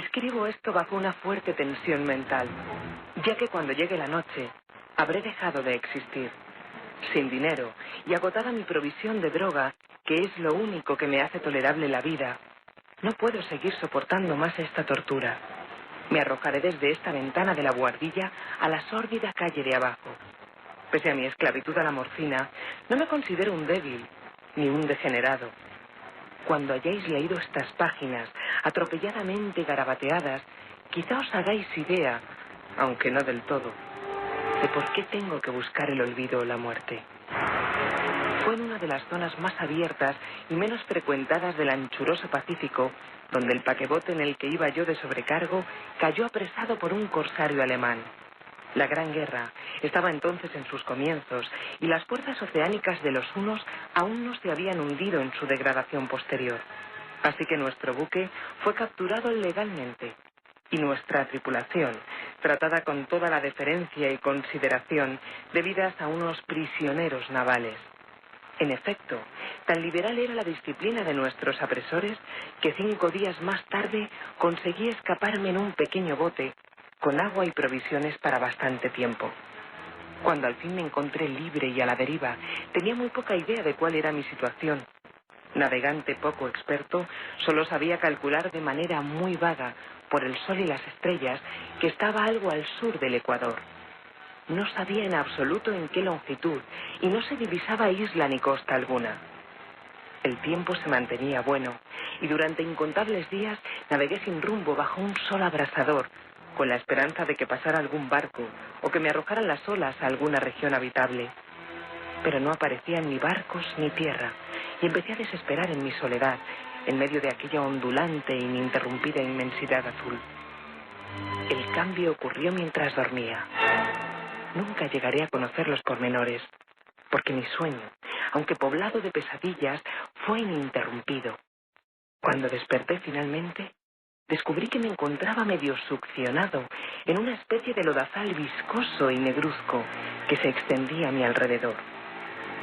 Escribo esto bajo una fuerte tensión mental, ya que cuando llegue la noche, habré dejado de existir. Sin dinero y agotada mi provisión de droga, que es lo único que me hace tolerable la vida, no puedo seguir soportando más esta tortura. Me arrojaré desde esta ventana de la buhardilla a la sórdida calle de abajo. Pese a mi esclavitud a la morfina, no me considero un débil, ni un degenerado. Cuando hayáis leído estas páginas, atropelladamente garabateadas, quizá os hagáis idea, aunque no del todo, de por qué tengo que buscar el olvido o la muerte. Fue en una de las zonas más abiertas y menos frecuentadas del anchuroso Pacífico, donde el paquebote en el que iba yo de sobrecargo cayó apresado por un corsario alemán. La Gran Guerra estaba entonces en sus comienzos y las fuerzas oceánicas de los hunos aún no se habían hundido en su degradación posterior. Así que nuestro buque fue capturado legalmente y nuestra tripulación, tratada con toda la deferencia y consideración debidas a unos prisioneros navales. En efecto, tan liberal era la disciplina de nuestros apresores que 5 días más tarde conseguí escaparme en un pequeño bote con agua y provisiones para bastante tiempo. Cuando al fin me encontré libre y a la deriva, tenía muy poca idea de cuál era mi situación. Navegante poco experto, solo sabía calcular de manera muy vaga, por el sol y las estrellas, que estaba algo al sur del Ecuador. No sabía en absoluto en qué longitud y no se divisaba isla ni costa alguna. El tiempo se mantenía bueno y durante incontables días navegué sin rumbo bajo un sol abrasador, con la esperanza de que pasara algún barco o que me arrojaran las olas a alguna región habitable. Pero no aparecían ni barcos ni tierra y empecé a desesperar en mi soledad, en medio de aquella ondulante e ininterrumpida inmensidad azul. El cambio ocurrió mientras dormía. Nunca llegaré a conocer los pormenores, porque mi sueño, aunque poblado de pesadillas, fue ininterrumpido. Cuando desperté finalmente, descubrí que me encontraba medio succionado en una especie de lodazal viscoso y negruzco que se extendía a mi alrededor,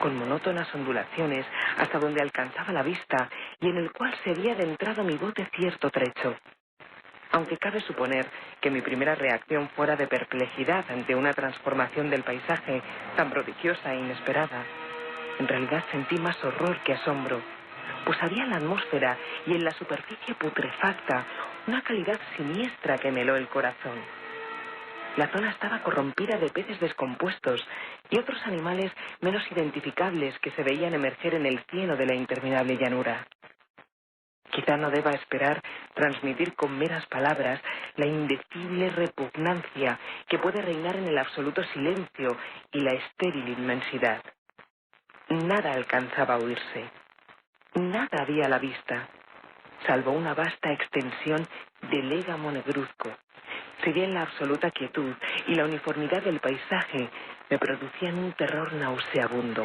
con monótonas ondulaciones hasta donde alcanzaba la vista y en el cual se había adentrado mi bote cierto trecho. Aunque cabe suponer que mi primera reacción fuera de perplejidad ante una transformación del paisaje tan prodigiosa e inesperada, en realidad sentí más horror que asombro, pues había en la atmósfera y en la superficie putrefacta una calidad siniestra que me heló el corazón. La zona estaba corrompida de peces descompuestos y otros animales menos identificables que se veían emerger en el cielo de la interminable llanura. Quizá no deba esperar transmitir con meras palabras la indecible repugnancia que puede reinar en el absoluto silencio y la estéril inmensidad. Nada alcanzaba a oírse. Nada había a la vista, salvo una vasta extensión de légamo negruzco. Si bien la absoluta quietud y la uniformidad del paisaje me producían un terror nauseabundo.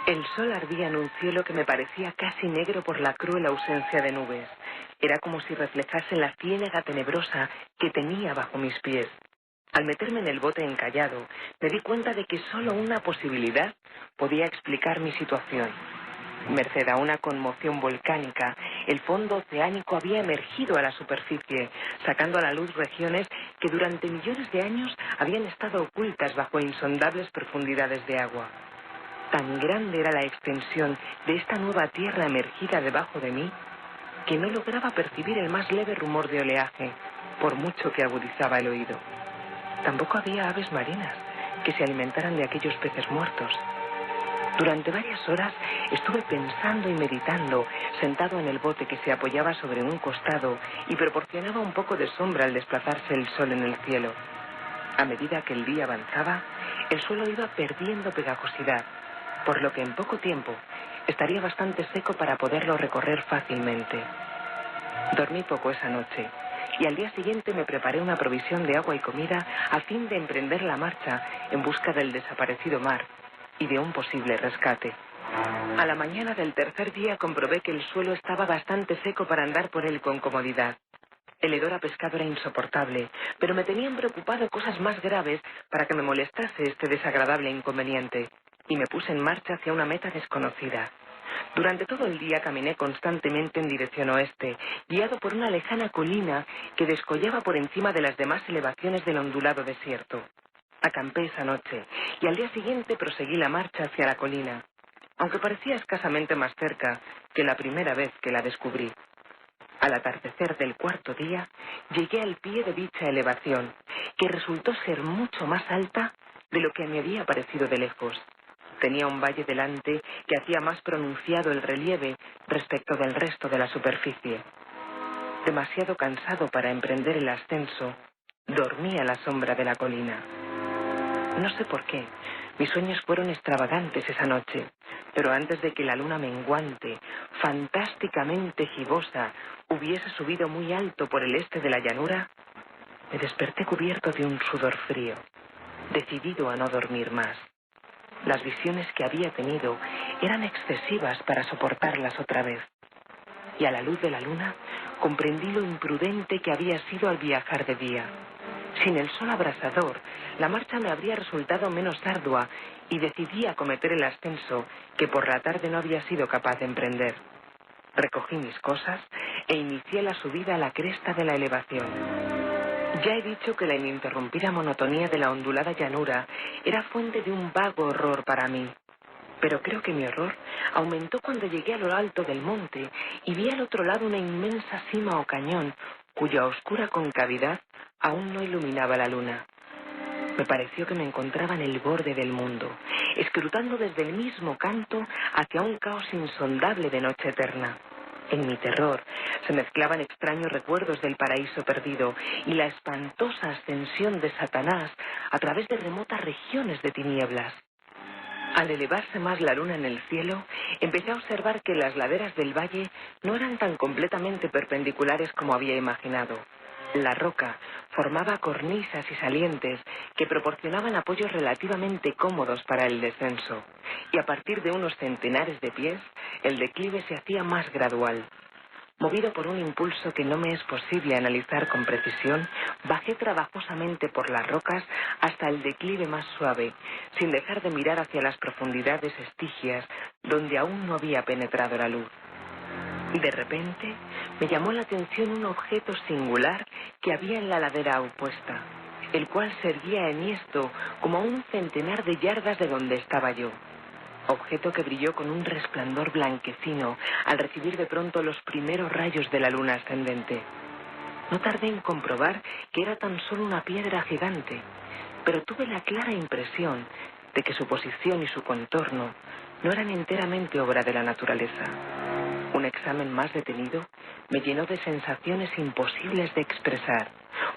El sol ardía en un cielo que me parecía casi negro por la cruel ausencia de nubes. Era como si reflejase la ciénaga tenebrosa que tenía bajo mis pies. Al meterme en el bote encallado, me di cuenta de que solo una posibilidad podía explicar mi situación. Merced a una conmoción volcánica, el fondo oceánico había emergido a la superficie, sacando a la luz regiones que durante millones de años habían estado ocultas bajo insondables profundidades de agua. Tan grande era la extensión de esta nueva tierra emergida debajo de mí, que no lograba percibir el más leve rumor de oleaje, por mucho que agudizaba el oído. Tampoco había aves marinas que se alimentaran de aquellos peces muertos. Durante varias horas estuve pensando y meditando, sentado en el bote que se apoyaba sobre un costado y proporcionaba un poco de sombra al desplazarse el sol en el cielo. A medida que el día avanzaba, el suelo iba perdiendo pegajosidad, por lo que en poco tiempo estaría bastante seco para poderlo recorrer fácilmente. Dormí poco esa noche y al día siguiente me preparé una provisión de agua y comida a fin de emprender la marcha en busca del desaparecido mar y de un posible rescate. A la mañana del tercer día comprobé que el suelo estaba bastante seco para andar por él con comodidad. El hedor a pescado era insoportable, pero me tenían preocupado cosas más graves para que me molestase este desagradable inconveniente, y me puse en marcha hacia una meta desconocida. Durante todo el día caminé constantemente en dirección oeste, guiado por una lejana colina que descollaba por encima de las demás elevaciones del ondulado desierto. Acampé esa noche y al día siguiente proseguí la marcha hacia la colina, aunque parecía escasamente más cerca que la primera vez que la descubrí. Al atardecer del cuarto día, llegué al pie de dicha elevación, que resultó ser mucho más alta de lo que me había parecido de lejos. Tenía un valle delante que hacía más pronunciado el relieve respecto del resto de la superficie. Demasiado cansado para emprender el ascenso, dormí a la sombra de la colina. No sé por qué, mis sueños fueron extravagantes esa noche, pero antes de que la luna menguante, fantásticamente gibosa, hubiese subido muy alto por el este de la llanura, me desperté cubierto de un sudor frío, decidido a no dormir más. Las visiones que había tenido eran excesivas para soportarlas otra vez. Y a la luz de la luna comprendí lo imprudente que había sido al viajar de día. Sin el sol abrasador, la marcha me habría resultado menos ardua y decidí acometer el ascenso que por la tarde no había sido capaz de emprender. Recogí mis cosas e inicié la subida a la cresta de la elevación. Ya he dicho que la ininterrumpida monotonía de la ondulada llanura era fuente de un vago horror para mí. Pero creo que mi horror aumentó cuando llegué a lo alto del monte y vi al otro lado una inmensa cima o cañón cuya oscura concavidad aún no iluminaba la luna. Me pareció que me encontraba en el borde del mundo, escrutando desde el mismo canto hacia un caos insondable de noche eterna. En mi terror se mezclaban extraños recuerdos del paraíso perdido y la espantosa ascensión de Satanás a través de remotas regiones de tinieblas. Al elevarse más la luna en el cielo, empecé a observar que las laderas del valle no eran tan completamente perpendiculares como había imaginado. La roca formaba cornisas y salientes que proporcionaban apoyos relativamente cómodos para el descenso, y a partir de unos centenares de pies, el declive se hacía más gradual. Movido por un impulso que no me es posible analizar con precisión, bajé trabajosamente por las rocas hasta el declive más suave, sin dejar de mirar hacia las profundidades estigias donde aún no había penetrado la luz. De repente, me llamó la atención un objeto singular que había en la ladera opuesta, el cual se erguía enhiesto como a un centenar de yardas de donde estaba yo. Objeto que brilló con un resplandor blanquecino al recibir de pronto los primeros rayos de la luna ascendente. No tardé en comprobar que era tan solo una piedra gigante, pero tuve la clara impresión de que su posición y su contorno no eran enteramente obra de la naturaleza. Un examen más detenido me llenó de sensaciones imposibles de expresar,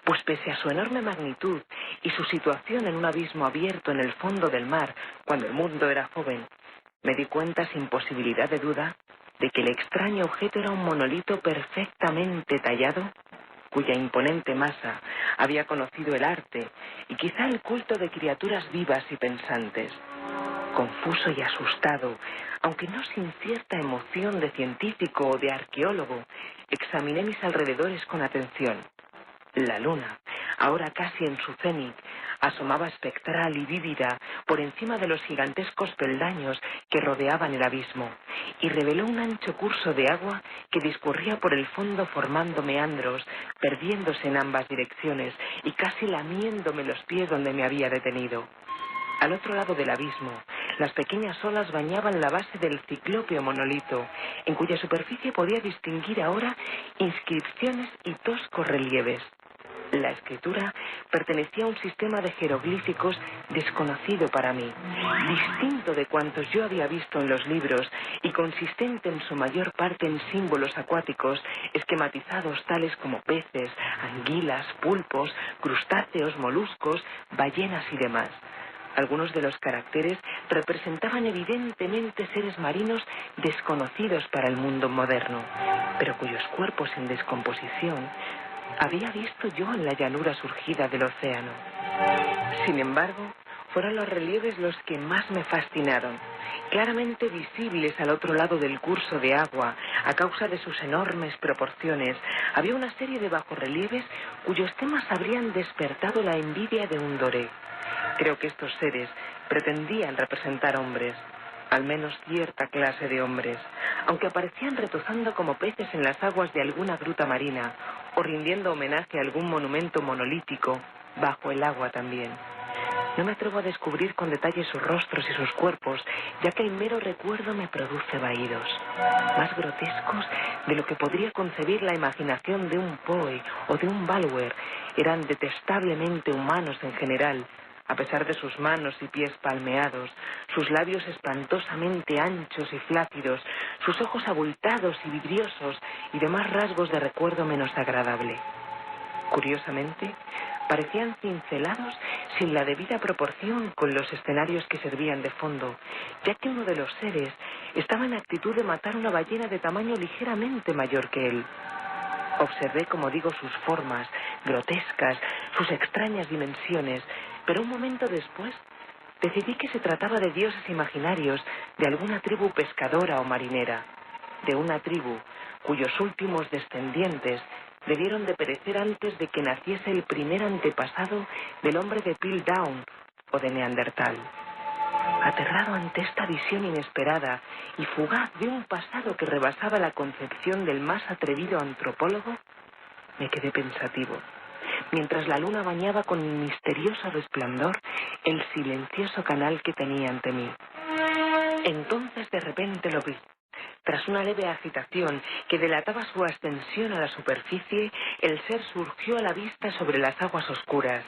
pues pese a su enorme magnitud y su situación en un abismo abierto en el fondo del mar cuando el mundo era joven, me di cuenta sin posibilidad de duda de que el extraño objeto era un monolito perfectamente tallado, cuya imponente masa había conocido el arte y quizá el culto de criaturas vivas y pensantes. Confuso y asustado, aunque no sin cierta emoción de científico o de arqueólogo, examiné mis alrededores con atención. La luna, ahora casi en su cenit, asomaba espectral y vívida por encima de los gigantescos peldaños que rodeaban el abismo, y reveló un ancho curso de agua que discurría por el fondo formando meandros, perdiéndose en ambas direcciones y casi lamiéndome los pies donde me había detenido. Al otro lado del abismo, las pequeñas olas bañaban la base del ciclópeo monolito, en cuya superficie podía distinguir ahora inscripciones y toscos relieves. La escritura pertenecía a un sistema de jeroglíficos desconocido para mí, distinto de cuantos yo había visto en los libros y consistente en su mayor parte en símbolos acuáticos esquematizados tales como peces, anguilas, pulpos, crustáceos, moluscos, ballenas y demás. Algunos de los caracteres representaban evidentemente seres marinos desconocidos para el mundo moderno, pero cuyos cuerpos en descomposición había visto yo en la llanura surgida del océano. Sin embargo, fueron los relieves los que más me fascinaron, claramente visibles al otro lado del curso de agua a causa de sus enormes proporciones. Había una serie de bajorrelieves cuyos temas habrían despertado la envidia de un doré. Creo que estos seres pretendían representar hombres. al menos cierta clase de hombres, aunque aparecían retozando como peces en las aguas de alguna gruta marina o rindiendo homenaje a algún monumento monolítico bajo el agua también. No me atrevo a descubrir con detalle sus rostros y sus cuerpos, ya que el mero recuerdo me produce vaídos, más grotescos de lo que podría concebir la imaginación de un Poe o de un Bulwer. Eran detestablemente humanos en general, a pesar de sus manos y pies palmeados, sus labios espantosamente anchos y flácidos, sus ojos abultados y vidriosos y demás rasgos de recuerdo menos agradable. Curiosamente, parecían cincelados sin la debida proporción con los escenarios que servían de fondo, ya que uno de los seres estaba en actitud de matar una ballena de tamaño ligeramente mayor que él. Observé, como digo, sus formas grotescas, sus extrañas dimensiones, pero un momento después decidí que se trataba de dioses imaginarios de alguna tribu pescadora o marinera, de una tribu cuyos últimos descendientes debieron de perecer antes de que naciese el primer antepasado del hombre de Piltdown o de Neandertal. Aterrado ante esta visión inesperada y fugaz de un pasado que rebasaba la concepción del más atrevido antropólogo, me quedé pensativo, mientras la luna bañaba con misterioso resplandor el silencioso canal que tenía ante mí. Entonces de repente lo vi. Tras una leve agitación que delataba su ascensión a la superficie, el ser surgió a la vista sobre las aguas oscuras.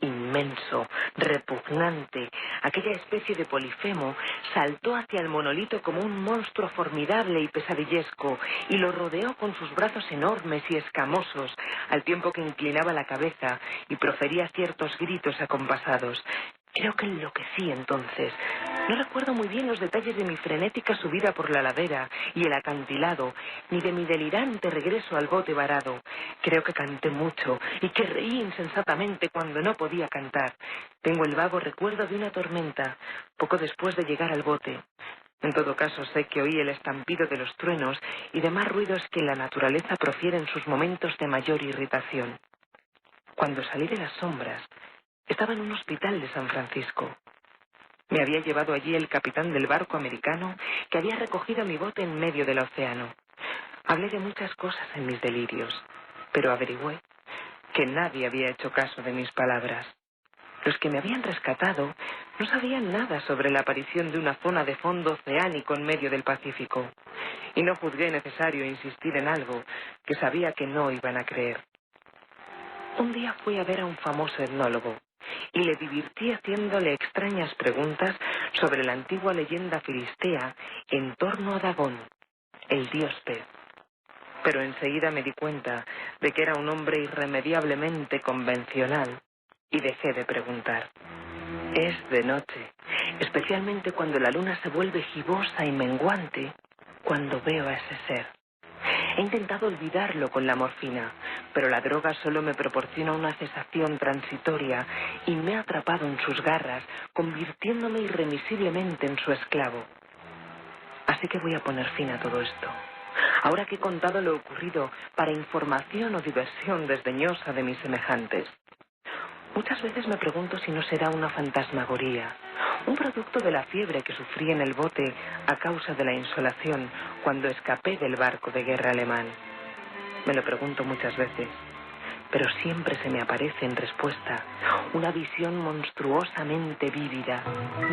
Inmenso, repugnante, aquella especie de polifemo saltó hacia el monolito como un monstruo formidable y pesadillesco y lo rodeó con sus brazos enormes y escamosos, al tiempo que inclinaba la cabeza y profería ciertos gritos acompasados. Creo que enloquecí entonces. No recuerdo muy bien los detalles de mi frenética subida por la ladera y el acantilado, ni de mi delirante regreso al bote varado. Creo que canté mucho y que reí insensatamente cuando no podía cantar. Tengo el vago recuerdo de una tormenta, poco después de llegar al bote. En todo caso, sé que oí el estampido de los truenos y demás ruidos que la naturaleza profiere en sus momentos de mayor irritación. Cuando salí de las sombras, estaba en un hospital de San Francisco. Me había llevado allí el capitán del barco americano que había recogido mi bote en medio del océano. Hablé de muchas cosas en mis delirios, pero averigüé que nadie había hecho caso de mis palabras. Los que me habían rescatado no sabían nada sobre la aparición de una zona de fondo oceánico en medio del Pacífico, y no juzgué necesario insistir en algo que sabía que no iban a creer. Un día fui a ver a un famoso etnólogo y le divertí haciéndole extrañas preguntas sobre la antigua leyenda filistea en torno a Dagón, el dios pez. Pero enseguida me di cuenta de que era un hombre irremediablemente convencional y dejé de preguntar. Es de noche, especialmente cuando la luna se vuelve gibosa y menguante, cuando veo a ese ser. He intentado olvidarlo con la morfina, pero la droga solo me proporciona una cesación transitoria y me ha atrapado en sus garras, convirtiéndome irremisiblemente en su esclavo. Así que voy a poner fin a todo esto. Ahora que he contado lo ocurrido para información o diversión desdeñosa de mis semejantes. Muchas veces me pregunto si no será una fantasmagoría, un producto de la fiebre que sufrí en el bote a causa de la insolación cuando escapé del barco de guerra alemán. Me lo pregunto muchas veces, pero siempre se me aparece en respuesta una visión monstruosamente vívida.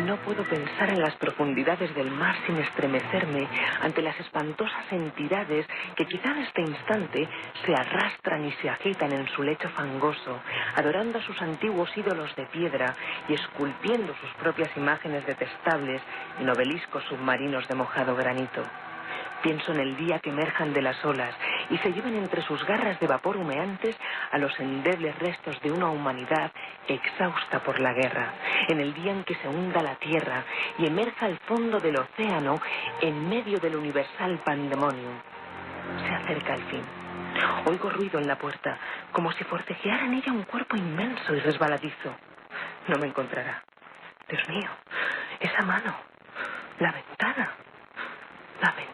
No puedo pensar en las profundidades del mar sin estremecerme ante las espantosas entidades que quizá en este instante se arrastran y se agitan en su lecho fangoso, adorando a sus antiguos ídolos de piedra y esculpiendo sus propias imágenes detestables en obeliscos submarinos de mojado granito. Pienso en el día que emerjan de las olas y se lleven entre sus garras de vapor humeantes a los endebles restos de una humanidad exhausta por la guerra, en el día en que se hunda la tierra y emerja al fondo del océano en medio del universal pandemonium. Se acerca el fin. Oigo ruido en la puerta, como si forcejeara en ella un cuerpo inmenso y resbaladizo. No me encontrará. Dios mío, esa mano, la ventana, la ventana.